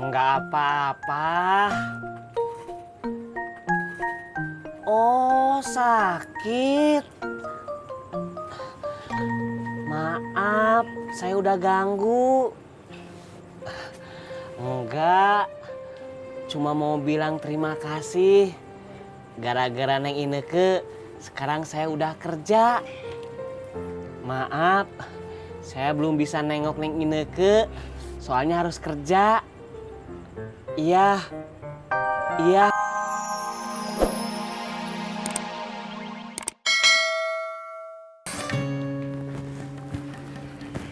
Enggak apa-apa. Oh, sakit. Maaf, saya udah ganggu. Enggak, cuma mau bilang terima kasih. Gara-gara Neng Ineke, sekarang saya udah kerja. Maaf, saya belum bisa nengok Neng Ineke, soalnya harus kerja. Iya, iya.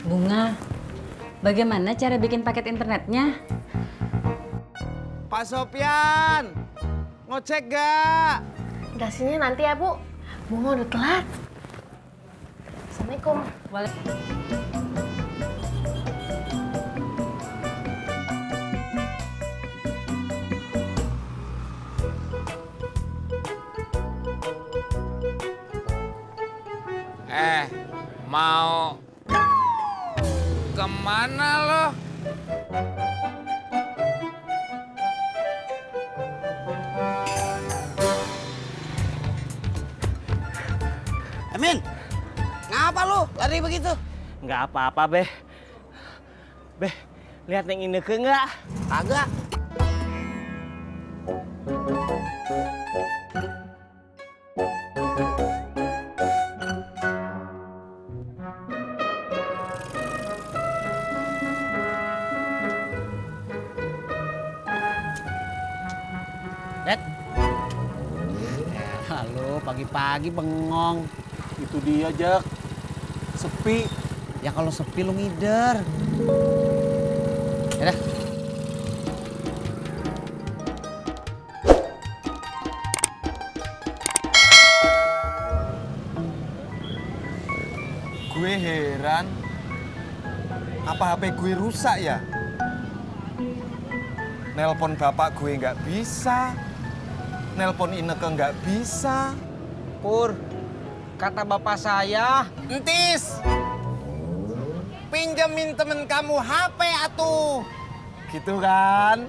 Bunga, bagaimana cara bikin paket internetnya? Pak Sopyan, ngecek gak? Dasinya nanti ya, Bu. Bunga udah telat. Assalamualaikum. Mau kemana lo? Amin, ngapa lu lari begitu? Enggak apa-apa, Beh. Beh, lihat Neng Ineke enggak? Kagak. Dad. Halo, pagi-pagi bengong. Itu dia, Jak. Sepi. Ya kalau sepi lu ngider. Yaudah. Gue heran. Apa HP gue rusak ya? Nelpon bapak gue nggak bisa. Nelpon Ineke nggak bisa. Pur, kata bapak saya, entis, pinjemin temen kamu HP atuh. Gitu kan?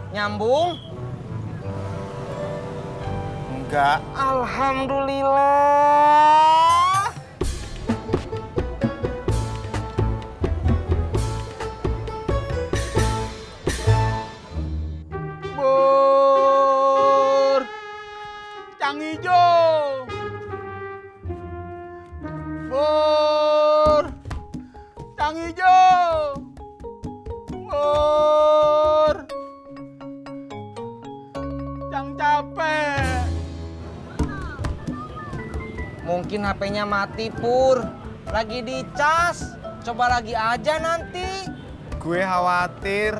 Nyambung? Enggak. Alhamdulillah. Pur, Cang Ijo. Pur, Cang Ijo. Pur, Cang capek. Mungkin HP-nya mati, Pur. Lagi dicas. Coba lagi aja nanti. Gue khawatir.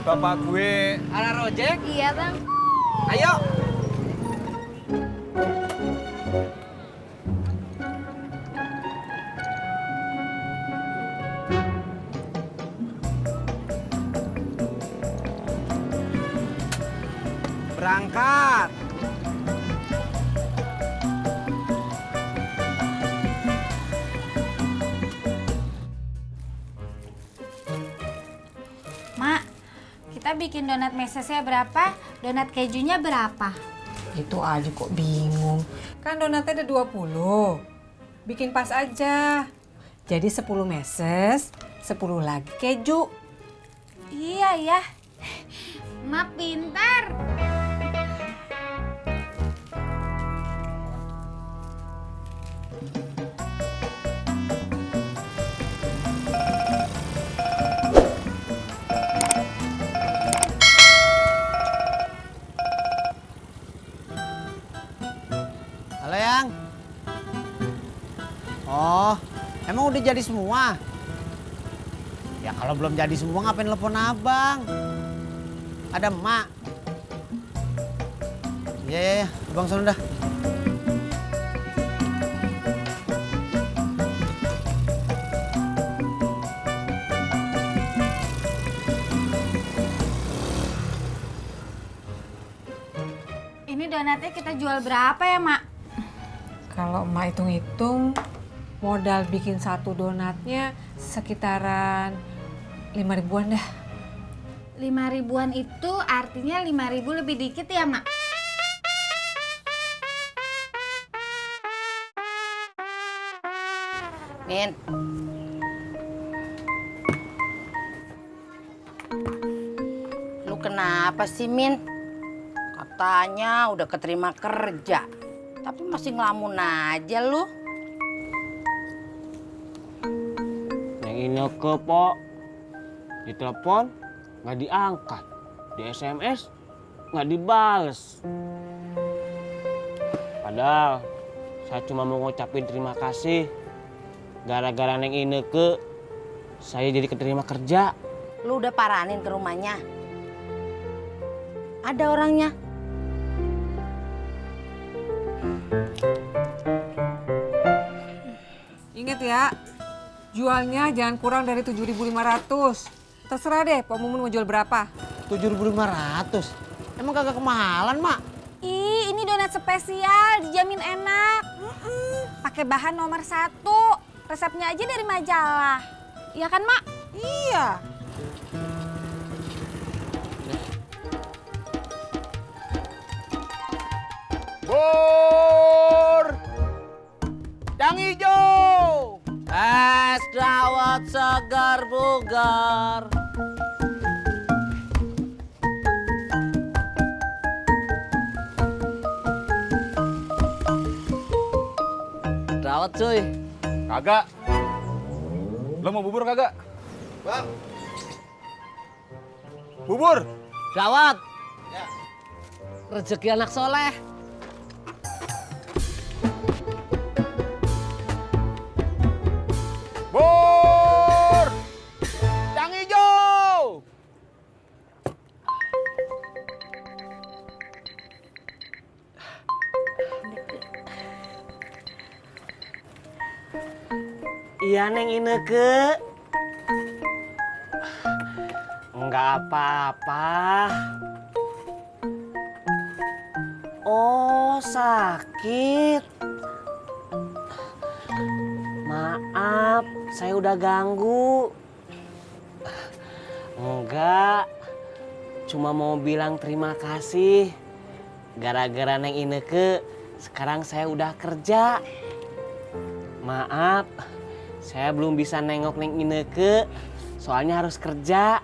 Bapak gue Ada rojek? Iya, Bang. Ayo. Berangkat. Mak, kita bikin donat mesesnya berapa? Donat kejunya berapa? Itu aja kok bingung. Kan donatnya ada 20. Bikin pas aja. Jadi 10 meses, 10 lagi keju. Iya ya. Mak pintar. Halo, Yang. Oh, emang udah jadi semua? Ya kalau belum jadi semua ngapain telepon abang? Ada emak. Iya, abang sana dah. Ini donatnya kita jual berapa ya, Mak? Kalau emak hitung-hitung, modal bikin satu donatnya sekitaran 5 ribuan dah. 5 ribuan itu artinya 5.000 lebih dikit ya, Mak? Min. Lu kenapa sih, Min? Katanya udah keterima kerja, tapi masih ngelamun aja lu. Neng Ineke, Pok. Ditelepon, nggak diangkat. Di SMS, nggak dibales. Padahal, saya cuma mau ngucapin terima kasih. Gara-gara Neng Ineke, saya jadi keterima kerja. Lu udah paranin ke rumahnya? Ada orangnya? Ingat ya, jualnya jangan kurang dari 7.500. Terserah deh, Pak Mumun mau jual berapa. 7.500. Emang kagak kemahalan, Mak? Ih, ini donat spesial, dijamin enak. Pakai bahan nomor 1. Resepnya aja dari majalah. Iya kan, Mak? Iya. Bur! Yang hijau! Es dawet segar bugar. Dawet cuy. Kagak. Lo mau bubur kagak? Bang. Bubur. Dawet. Rezeki anak soleh. Bur! Yang hijau! Iya, Neng Ineke. Enggak apa-apa. Oh, sakit. Maaf, saya udah ganggu. Enggak, cuma mau bilang terima kasih. Gara-gara Neng Ineke, sekarang saya udah kerja. Maaf, saya belum bisa nengok Neng Ineke, soalnya harus kerja.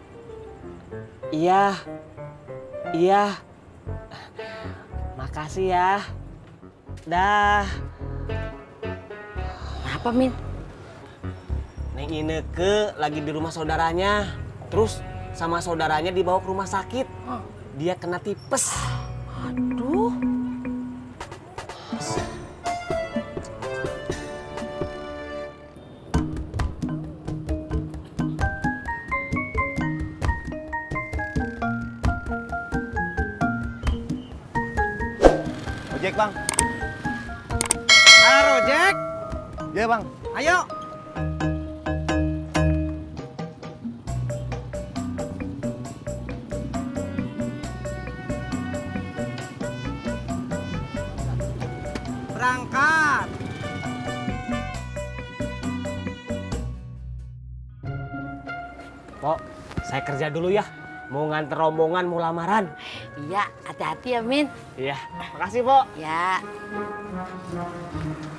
Iya, iya. Makasih ya. Dah. Apa, Min? Neng Ineke lagi di rumah saudaranya. Terus sama saudaranya dibawa ke rumah sakit. Dia kena tipes. Aduh. Ojek, Bang. Halo, Jack. Iya, Bang. Ayo. Berangkat. Pok, saya kerja dulu ya. Mau nganter rombongan, mau lamaran. Iya, hati-hati ya, Min. Iya, makasih, Pok. Ya.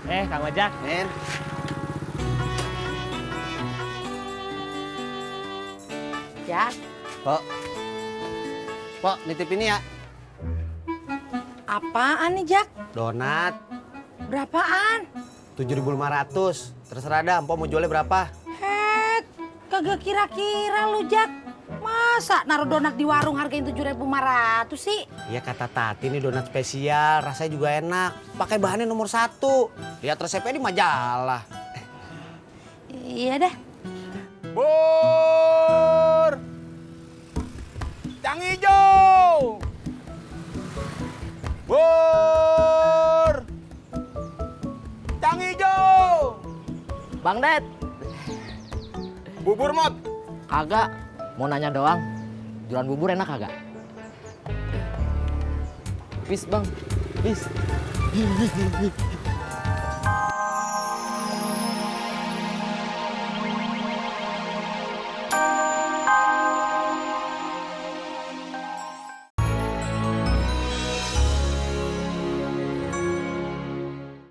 Kang Ojak. Men. Ya. Pok. Pok, nitip ini ya. Apaan nih, Jak? Donat. Berapaan? 7.500. Terserah dah, Mpok mau jualnya berapa? Het, kagak kira-kira lu, Jak. Masa naruh donat di warung hargain 7.500 sih? Iya kata Tati ini donat spesial, rasanya juga enak. Pakai bahannya nomor 1. Lihat resepnya di majalah. Iya dah. Bur! Yang hijau! Bur! Yang hijau! Bang Ded, Bubur, Mot. kagak. Mau nanya doang, jualan bubur enak kagak? Peace, Bang. Is.